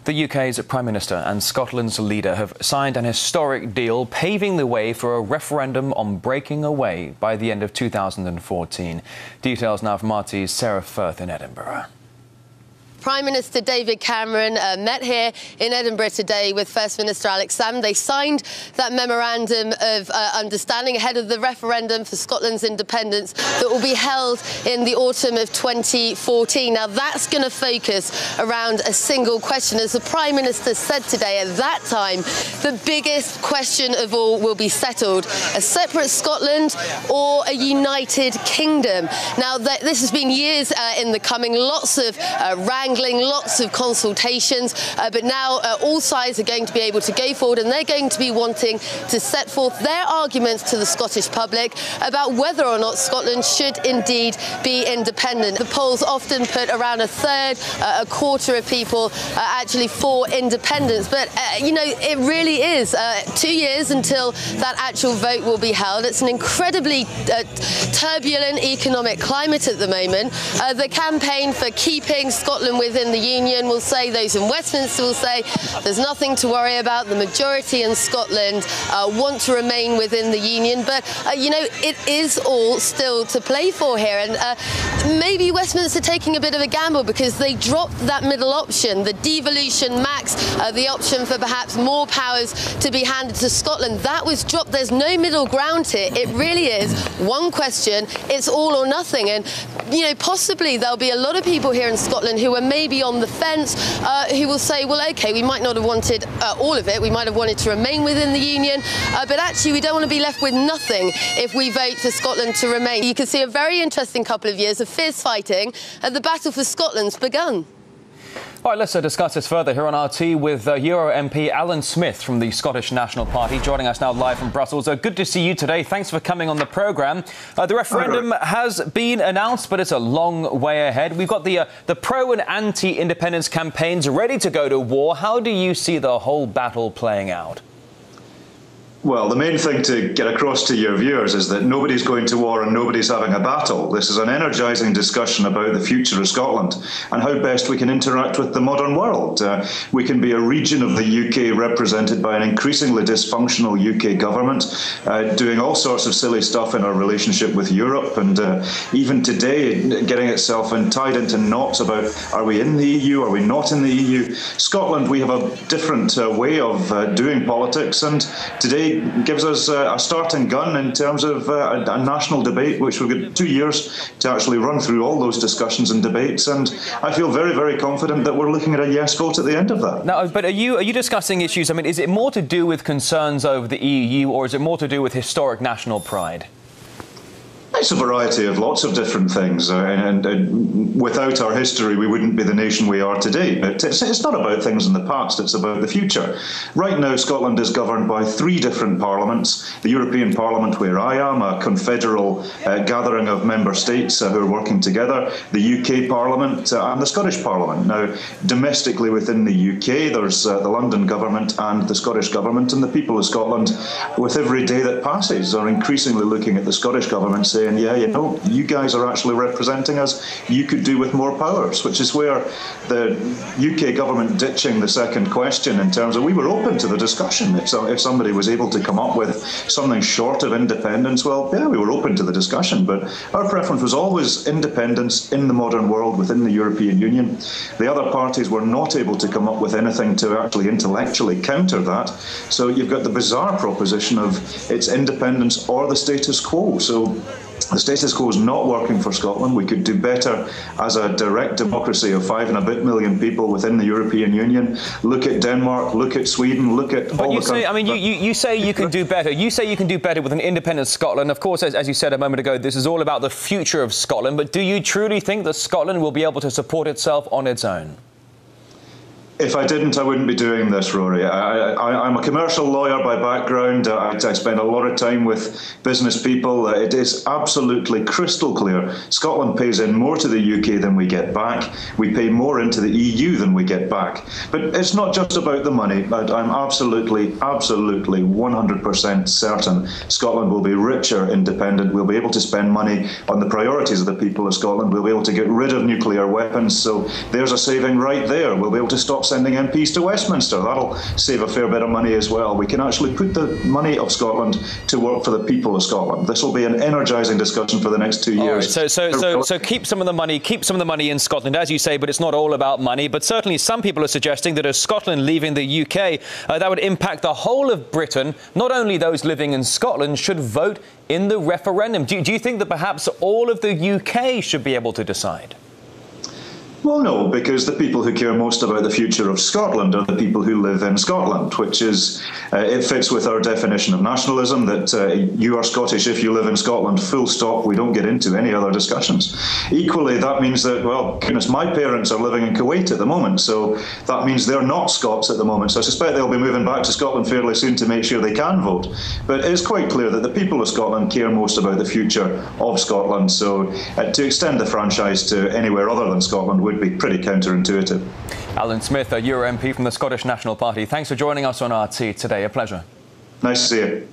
The UK's Prime Minister and Scotland's leader have signed an historic deal paving the way for a referendum on breaking away by the end of 2014. Details now from RT's Sarah Firth in Edinburgh. Prime Minister David Cameron met here in Edinburgh today with First Minister Salmond. They signed that memorandum of understanding ahead of the referendum for Scotland's independence that will be held in the autumn of 2014. Now, that's going to focus around a single question. As the Prime Minister said today, at that time, the biggest question of all will be settled: a separate Scotland or a united kingdom. Now, this has been years in the coming, lots of lots of consultations, but now all sides are going to be able to go forward, and they're going to be wanting to set forth their arguments to the Scottish public about whether or not Scotland should indeed be independent. The polls often put around a third, a quarter of people actually for independence, but you know, it really is 2 years until that actual vote will be held. It's an incredibly turbulent economic climate at the moment. The campaign for keeping Scotland within the Union will say, those in Westminster will say, there's nothing to worry about. The majority in Scotland want to remain within the Union, but you know, it is all still to play for here, and maybe Westminster taking a bit of a gamble because they dropped that middle option, the devolution max, the option for perhaps more powers to be handed to Scotland. That was dropped. There's no middle ground here. It really is one question. It's all or nothing, and you know, possibly there'll be a lot of people here in Scotland who are maybe on the fence, who will say, well, OK, we might not have wanted all of it. We might have wanted to remain within the Union, but actually we don't want to be left with nothing if we vote for Scotland to remain. You can see a very interesting couple of years of fierce fighting, and the battle for Scotland's begun. All right, let's discuss this further here on RT with Euro MP Alan Smith from the Scottish National Party, joining us now live from Brussels. Good to see you today. Thanks for coming on the programme. The referendum has been announced, but it's a long way ahead. We've got the pro and anti-independence campaigns ready to go to war. How do you see the whole battle playing out? Well, the main thing to get across to your viewers is that nobody's going to war and nobody's having a battle. This is an energising discussion about the future of Scotland and how best we can interact with the modern world. We can be a region of the UK represented by an increasingly dysfunctional UK government, doing all sorts of silly stuff in our relationship with Europe, and even today getting itself tied into knots about, are we in the EU, are we not in the EU? Scotland, we have a different way of doing politics, and today gives us a starting gun in terms of a national debate, which we've got 2 years to actually run through all those discussions and debates, and I feel very, very confident that we're looking at a yes vote at the end of that. Now, but are you discussing issues? I mean, is it more to do with concerns over the EU, or is it more to do with historic national pride? It's a variety of lots of different things, and without our history we wouldn't be the nation we are today. But it's not about things in the past, it's about the future. Right now Scotland is governed by 3 different parliaments: the European Parliament, where I am, a confederal gathering of member states who are working together, the UK Parliament and the Scottish Parliament. Now, domestically within the UK there's the London Government and the Scottish Government, and the people of Scotland, with every day that passes, are increasingly looking at the Scottish Government saying, yeah, you know, you guys are actually representing us. You could do with more powers, which is where the UK government ditching the second question in terms of, we were open to the discussion. If somebody was able to come up with something short of independence, well, yeah, we were open to the discussion. But our preference was always independence in the modern world within the European Union. The other parties were not able to come up with anything to actually intellectually counter that. So you've got the bizarre proposition of it's independence or the status quo. So the status quo is not working for Scotland. We could do better as a direct democracy of 5 and a bit million people within the European Union. Look at Denmark, look at Sweden, look at all the countries. I mean, you say you can do better. You say you can do better with an independent Scotland. Of course, as you said a moment ago, this is all about the future of Scotland. But do you truly think that Scotland will be able to support itself on its own? If I didn't, I wouldn't be doing this, Rory. I'm a commercial lawyer by background. I spend a lot of time with business people. It is absolutely crystal clear. Scotland pays in more to the UK than we get back. We pay more into the EU than we get back. But it's not just about the money. I'm absolutely 100% certain Scotland will be richer independent. We'll be able to spend money on the priorities of the people of Scotland. We'll be able to get rid of nuclear weapons. So there's a saving right there. We'll be able to stop sending MPs to Westminster. That'll save a fair bit of money as well. We can actually put the money of Scotland to work for the people of Scotland. This will be an energising discussion for the next 2 years. Right, so keep some of the money in Scotland, as you say, but it's not all about money. But certainly some people are suggesting that as Scotland leaving the UK, that would impact the whole of Britain. Not only those living in Scotland should vote in the referendum. Do you think that perhaps all of the UK should be able to decide? Well, no, because the people who care most about the future of Scotland are the people who live in Scotland, which is, it fits with our definition of nationalism, that you are Scottish if you live in Scotland, full stop, we don't get into any other discussions. Equally, that means that, well, goodness, my parents are living in Kuwait at the moment, so that means they're not Scots at the moment, so I suspect they'll be moving back to Scotland fairly soon to make sure they can vote. But it's quite clear that the people of Scotland care most about the future of Scotland, so to extend the franchise to anywhere other than Scotland would be pretty counterintuitive. Alan Smith, a Euro MP from the Scottish National Party. Thanks for joining us on RT today. A pleasure. Nice to see you.